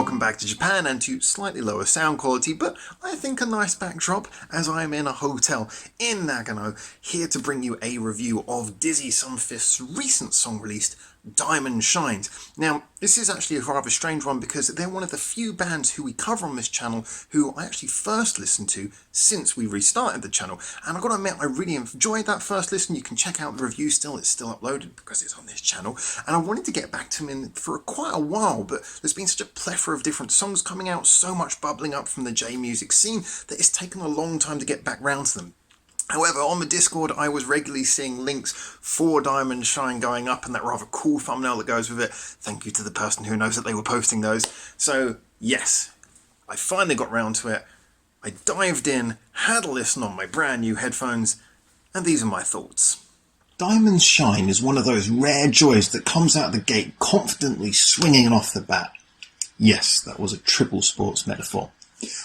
welcome back to Japan and to slightly lower sound quality, but I think a nice backdrop as I am in a hotel in Nagano, here to bring you a review of Dizzy SUNFIST's recent song released, Diamond Shines. Now, this is actually a rather strange one because they're one of the few bands who we cover on this channel who I actually first listened to since we restarted the channel. And I've got to admit, I really enjoyed that first listen. You can check out the review still, it's still uploaded because it's on this channel. And I wanted to get back to them for quite a while, but there's been such a plethora of different songs coming out, so much bubbling up from the J-music scene that it's taken a long time to get back round to them. However, on the Discord, I was regularly seeing links for Diamond Shine going up and that rather cool thumbnail that goes with it. Thank you to the person who knows that they were posting those. So, yes, I finally got round to it. I dived in, had a listen on my brand new headphones, and these are my thoughts. Diamond Shine is one of those rare joys that comes out of the gate confidently swinging it off the bat. Yes, that was a triple sports metaphor.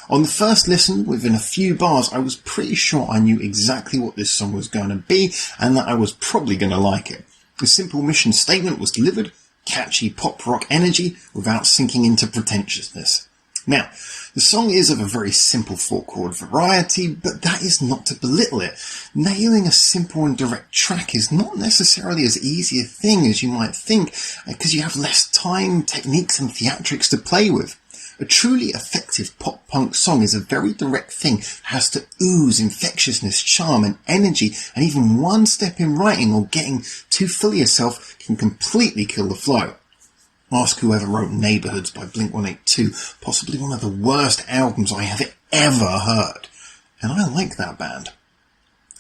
On the first listen, within a few bars, I was pretty sure I knew exactly what this song was going to be and that I was probably going to like it. The simple mission statement was delivered, catchy pop rock energy without sinking into pretentiousness. Now, the song is of a very simple 4-chord variety, but that is not to belittle it. Nailing a simple and direct track is not necessarily as easy a thing as you might think, because you have less time, techniques and theatrics to play with. A truly effective pop-punk song is a very direct thing that has to ooze infectiousness, charm and energy, and even one step in writing or getting too full of yourself can completely kill the flow. Ask whoever wrote Neighborhoods by Blink-182, possibly one of the worst albums I have ever heard. And I like that band.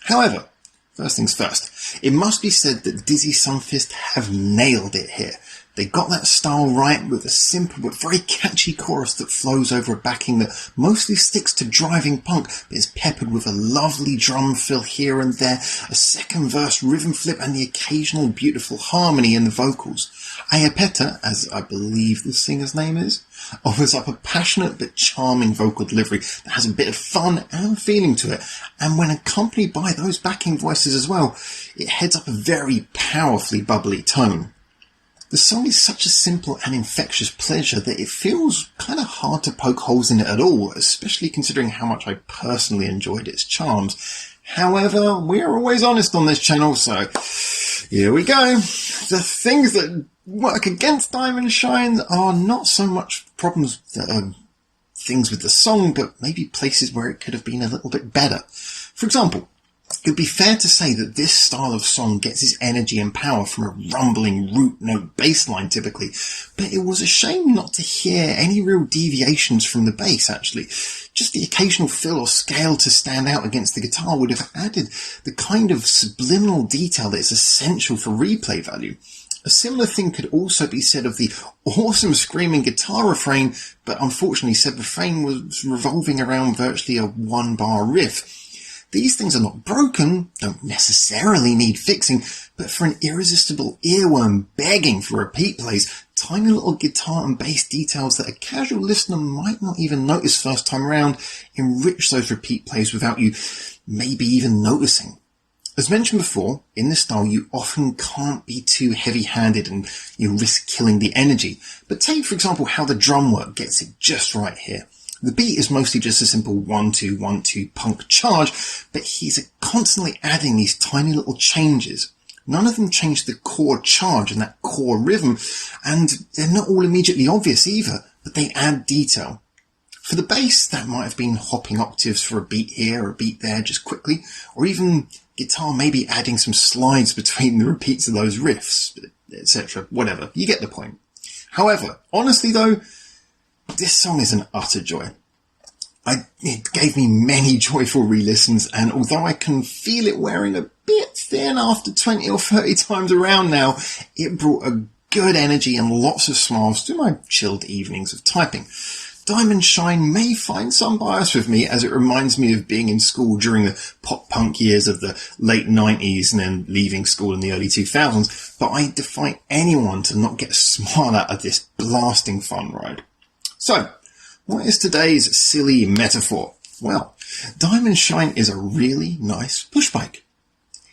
However, first things first, it must be said that Dizzy SUNFIST have nailed it here. They got that style right with a simple but very catchy chorus that flows over a backing that mostly sticks to driving punk but is peppered with a lovely drum fill here and there, a second verse rhythm flip and the occasional beautiful harmony in the vocals. Ayapeta, as I believe the singer's name is, offers up a passionate but charming vocal delivery that has a bit of fun and feeling to it, and when accompanied by those backing voices as well, it heads up a very powerfully bubbly tone. The song is such a simple and infectious pleasure that it feels kind of hard to poke holes in it at all, especially considering how much I personally enjoyed its charms. However, we're always honest on this channel, so here we go. The things that work against Diamond Shine are not so much problems that are things with the song, but maybe places where it could have been a little bit better. For example, it would be fair to say that this style of song gets its energy and power from a rumbling root note bass line typically, but it was a shame not to hear any real deviations from the bass actually. Just the occasional fill or scale to stand out against the guitar would have added the kind of subliminal detail that is essential for replay value. A similar thing could also be said of the awesome screaming guitar refrain, but unfortunately said refrain was revolving around virtually a one-bar riff. These things are not broken, don't necessarily need fixing, but for an irresistible earworm begging for repeat plays, tiny little guitar and bass details that a casual listener might not even notice first time around enrich those repeat plays without you maybe even noticing. As mentioned before, in this style you often can't be too heavy-handed and you risk killing the energy, but take for example how the drum work gets it just right here. The beat is mostly just a simple 1-2-1-2 punk charge, but he's constantly adding these tiny little changes. None of them change the core charge and that core rhythm, and they're not all immediately obvious either, but they add detail. For the bass, that might have been hopping octaves for a beat here or a beat there just quickly, or even guitar maybe adding some slides between the repeats of those riffs, etc. Whatever, you get the point. However, honestly though, this song is an utter joy. It gave me many joyful re-listens, and although I can feel it wearing a bit thin after 20 or 30 times around now, it brought a good energy and lots of smiles to my chilled evenings of typing. Diamond Shine may find some bias with me as it reminds me of being in school during the pop-punk years of the late 90s and then leaving school in the early 2000s, but I defy anyone to not get a smile out of this blasting fun ride. So, what is today's silly metaphor? Well, Diamond Shine is a really nice push bike.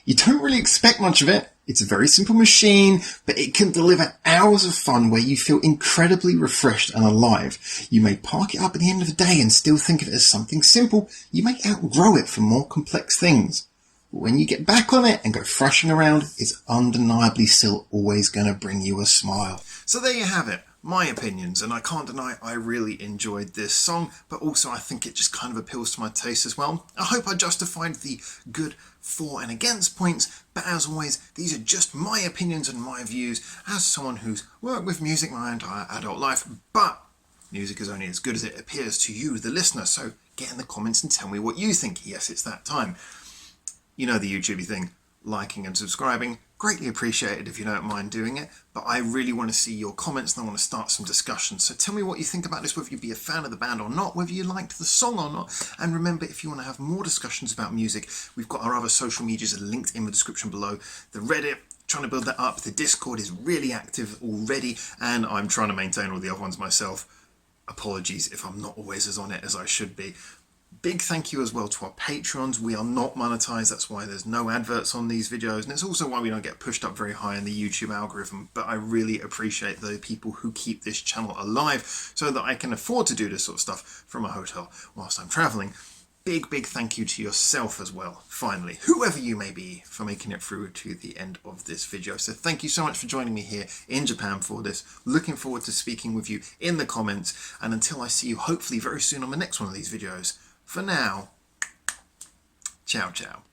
You don't really expect much of it, It's a very simple machine, but it can deliver hours of fun where you feel incredibly refreshed and alive. You may park it up at the end of the day and still think of it as something simple. You may outgrow it for more complex things. But when you get back on it and go thrashing around, it's undeniably still always going to bring you a smile. So there you have it. My opinions, and I can't deny I really enjoyed this song, but also I think it just kind of appeals to my taste as well. I hope I justified the good for and against points, but as always, these are just my opinions and my views as someone who's worked with music my entire adult life, but music is only as good as it appears to you, the listener, so get in the comments and tell me what you think. Yes, it's that time. You know the YouTubey thing, liking and subscribing. Greatly appreciated if you don't mind doing it, but I really want to see your comments and I want to start some discussions. So tell me what you think about this, whether you be a fan of the band or not, whether you liked the song or not. And remember, if you want to have more discussions about music, we've got our other social medias linked in the description below. The Reddit, trying to build that up. The Discord is really active already, and I'm trying to maintain all the other ones myself. Apologies if I'm not always as on it as I should be. Big thank you as well to our Patreons. We are not monetized, that's why there's no adverts on these videos, and it's also why we don't get pushed up very high in the YouTube algorithm, but I really appreciate the people who keep this channel alive so that I can afford to do this sort of stuff from a hotel whilst I'm traveling. Big thank you to yourself as well, finally, whoever you may be, for making it through to the end of this video. So thank you so much for joining me here in Japan for this. Looking forward to speaking with you in the comments, and until I see you hopefully very soon on the next one of these videos, for now, ciao ciao.